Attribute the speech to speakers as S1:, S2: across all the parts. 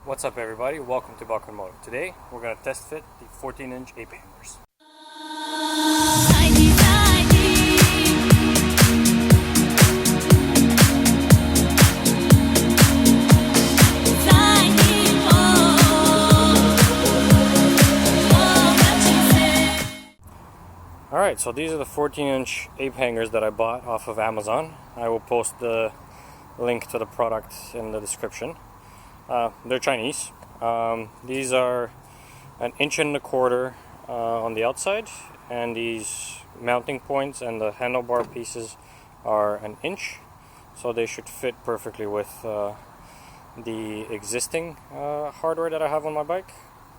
S1: What's up everybody, welcome to Balkan Moto. Today we're going to test fit the 14-inch ape hangers.
S2: Zaidi, Zaidi. Zaidi,
S1: Alright, so these are the 14-inch ape hangers that I bought off of Amazon. I will post the link to the product in the description. They're Chinese. These are 1.25 inches on the outside, and these mounting points and the handlebar pieces are 1 inch, so they should fit perfectly with the existing hardware that I have on my bike,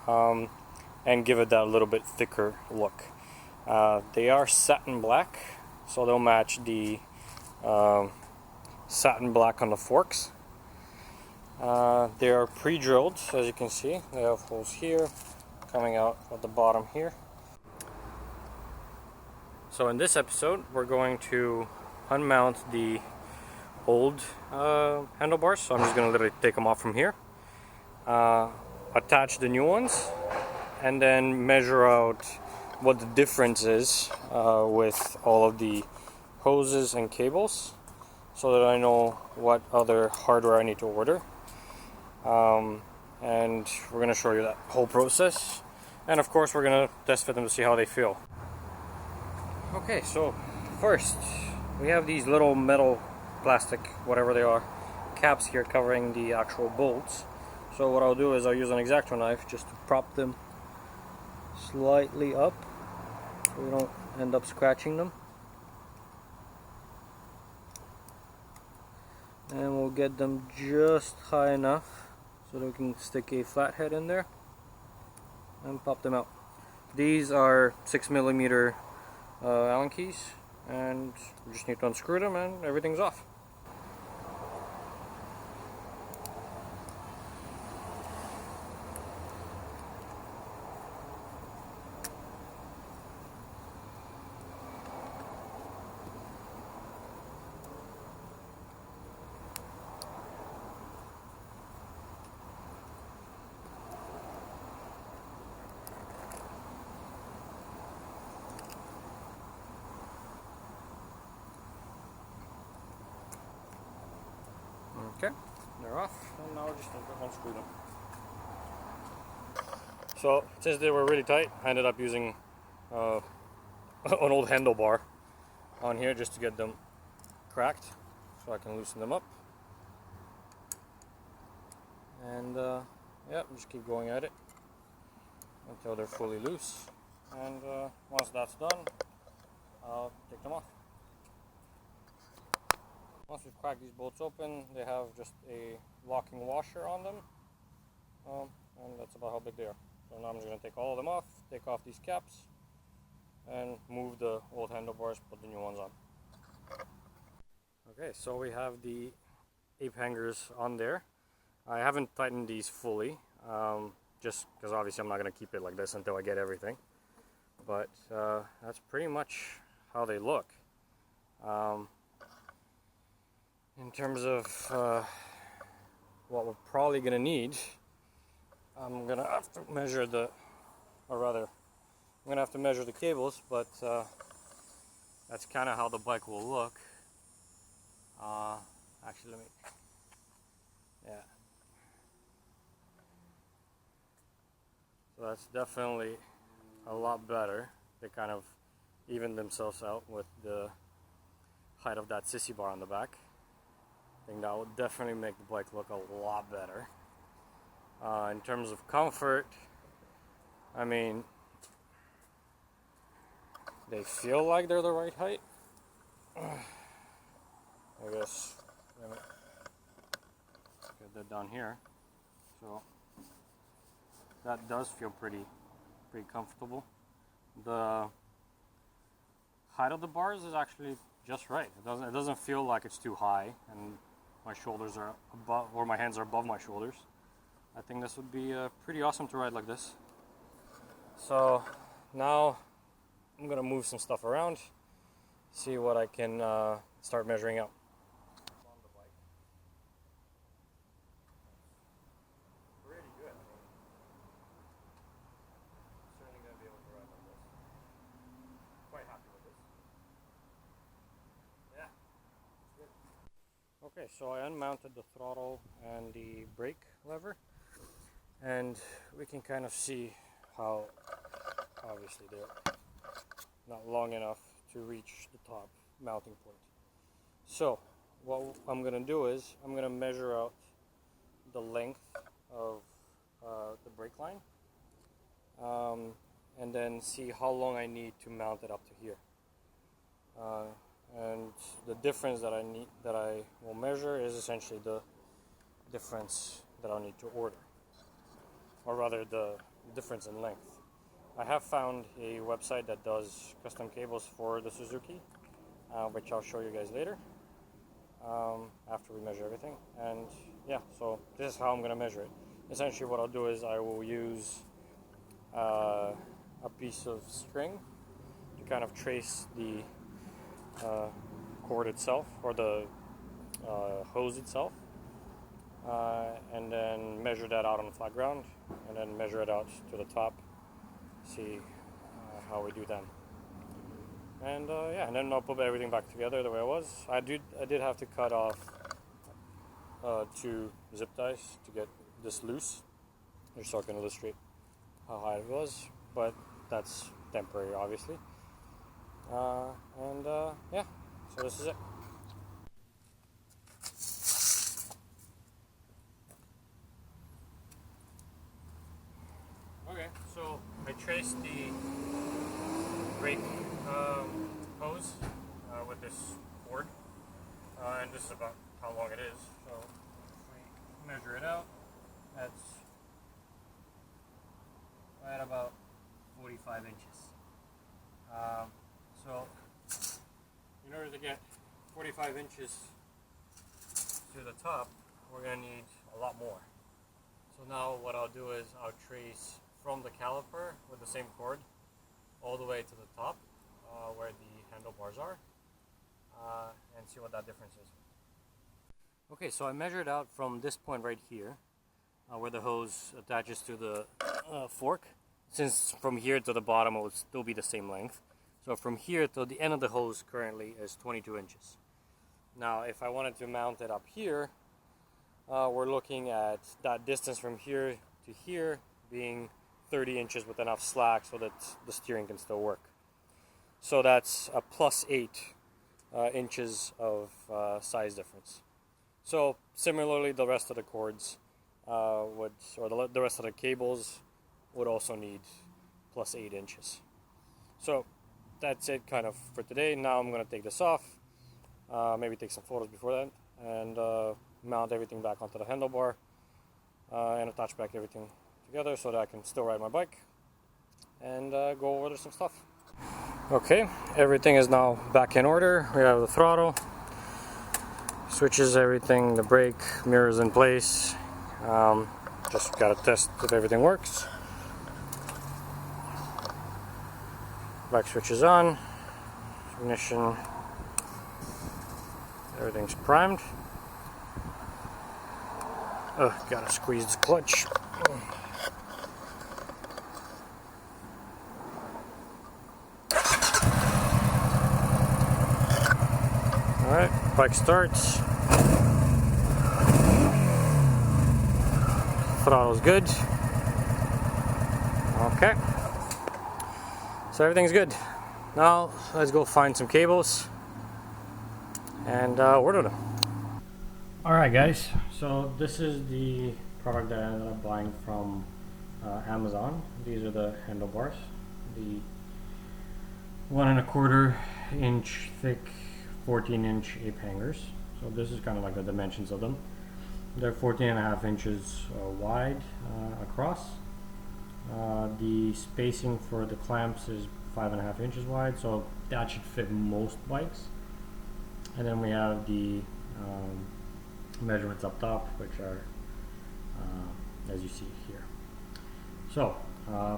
S1: and give it that little bit thicker look. They are satin black, so they'll match the satin black on the forks. They are pre-drilled, as you can see. They have holes here, coming out at the bottom here. So in this episode, we're going to unmount the old handlebars. So I'm just going to literally take them off from here, attach the new ones, and then measure out what the difference is with all of the hoses and cables, so that I know what other hardware I need to order. And we're going to show you that whole process, and of course we're going to test fit them to see how they feel. Okay, so first we have these little metal, plastic, whatever they are, caps here covering the actual bolts. So what I'll do is I'll use an X-Acto knife just to prop them slightly up so we don't end up scratching them. And we'll get them just high enough so that we can stick a flathead in there and pop them out. These are 6mm Allen keys, and we just need to unscrew them and everything's off. Okay, they're off, and now we're just going to unscrew them. So, since they were really tight, I ended up using an old handlebar on here just to get them cracked, so I can loosen them up. And yeah, just keep going at it until they're fully loose. And once that's done, I'll take them off. Once we've cracked these bolts open, they have just a locking washer on them, and that's about how big they are. So now I'm just going to take all of them off, take off these caps, and move the old handlebars, put the new ones on. Okay, so we have the ape hangers on there. I haven't tightened these fully, just because obviously I'm not going to keep it like this until I get everything. But that's pretty much how they look. In terms of what we're probably going to need, I'm going to have to measure the cables, but that's kind of how the bike will look. Actually, yeah. So that's definitely a lot better. They kind of even themselves out with the height of that sissy bar on the back. I think that would definitely make the bike look a lot better. In terms of comfort, I mean, they feel like they're the right height. I guess let me get that down here. So that does feel pretty comfortable. The height of the bars is actually just right. It doesn't feel like it's too high, and my shoulders are above, or my hands are above my shoulders. I think this would be pretty awesome to ride like this. So now I'm gonna move some stuff around, see what I can start measuring out. On the bike. Pretty Okay, so I unmounted the throttle and the brake lever, and we can kind of see how obviously they're not long enough to reach the top mounting point. So what I'm going to do is I'm going to measure out the length of the brake line, and then see how long I need to mount it up to here. And the difference that I will measure is essentially the difference that I'll need to order, or rather the difference in length. I have found a website that does custom cables for the Suzuki, which I'll show you guys later after we measure everything. And yeah, so this is how I'm going to measure it. Essentially what I'll do is I will use a piece of string to kind of trace the cord itself, or the hose itself, and then measure that out on the flat ground, and then measure it out to the top, see how we do then. And yeah, and then I'll put everything back together the way it was. I did have to cut off 2 zip ties to get this loose, just so I can illustrate how high it was, but that's temporary obviously. And yeah, so this is it. Okay, so I traced the brake hose with this cord, and this is about how long it is. So if we measure it out, that's right about 45 inches. So in order to get 45 inches to the top, we're going to need a lot more. So now what I'll do is I'll trace from the caliper with the same cord all the way to the top where the handlebars are, and see what that difference is. Okay, so I measured out from this point right here where the hose attaches to the fork. Since from here to the bottom it will still be the same length. So from here to the end of the hose currently is 22 inches. Now if I wanted to mount it up here, we're looking at that distance from here to here being 30 inches with enough slack so that the steering can still work. So that's a plus 8 inches of size difference. So similarly, the rest of the cords the rest of the cables would also need plus 8 inches. So that's it kind of for today. Now I'm going to take this off, maybe take some photos before that, and mount everything back onto the handlebar, and attach back everything together so that I can still ride my bike and go over some stuff. Okay, everything is now back in order. We have the throttle, switches, everything, the brake, mirrors in place. Just gotta test if everything works. Back switch is on, ignition, everything's primed. Gotta squeeze the clutch. Alright, bike starts. Throttle's good. Okay. So everything's good. Now let's go find some cables and order them. Alright guys, so this is the product that I ended up buying from Amazon. These are the handlebars. The 1¼ inch thick 14-inch ape hangers. So this is kind of like the dimensions of them. They're 14.5 inches wide across. The spacing for the clamps is 5.5 inches wide, so that should fit most bikes. And then we have the measurements up top, which are as you see here. So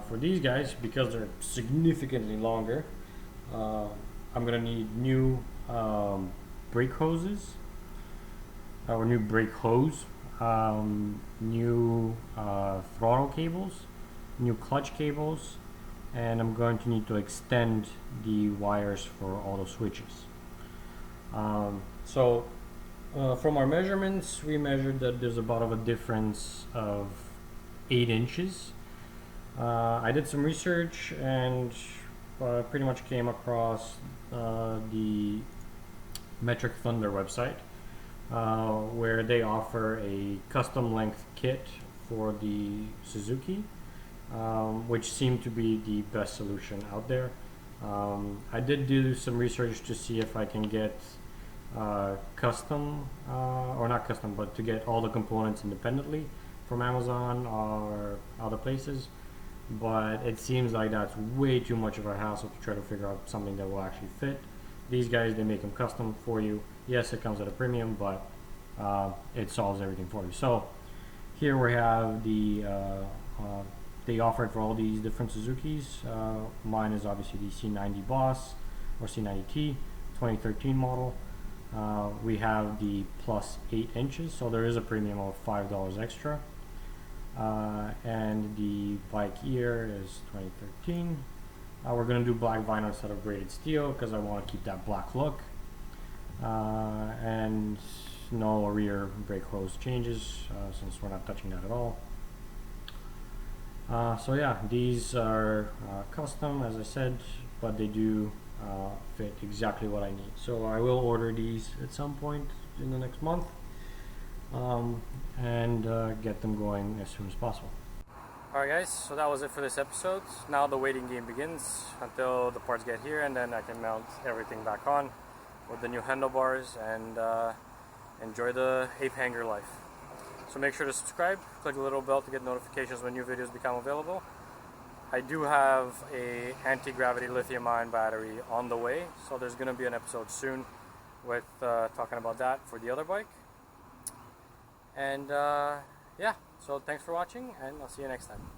S1: for these guys, because they're significantly longer, I'm gonna need new brake hoses, or new brake hose, new throttle cables, new clutch cables, and I'm going to need to extend the wires for all the switches. So From our measurements, we measured that there's about a difference of 8 inches. I did some research and pretty much came across the Metric Thunder website, where they offer a custom length kit for the Suzuki, which seemed to be the best solution out there. I did do some research to see if I can get custom, or not custom, but to get all the components independently from Amazon or other places. But it seems like that's way too much of a hassle to try to figure out something that will actually fit. These guys, they make them custom for you. Yes, it comes at a premium, but it solves everything for you. So here we have the they offer it for all these different Suzukis. Mine is obviously the C90 Boss or C90T 2013 model. We have the plus 8 inches, so there is a premium of $5 extra. And the bike ear is 2013. We're going to do black vinyl instead of braided steel because I want to keep that black look. And no rear brake hose changes since we're not touching that at all. So yeah, these are custom, as I said, but they do fit exactly what I need. So I will order these at some point in the next month and get them going as soon as possible. Alright guys, so that was it for this episode. Now the waiting game begins until the parts get here, and then I can mount everything back on with the new handlebars and enjoy the ape hanger life. So make sure to subscribe, click the little bell to get notifications when new videos become available. I do have a anti-gravity lithium-ion battery on the way, so there's going to be an episode soon with talking about that for the other bike. And yeah, so thanks for watching, and I'll see you next time.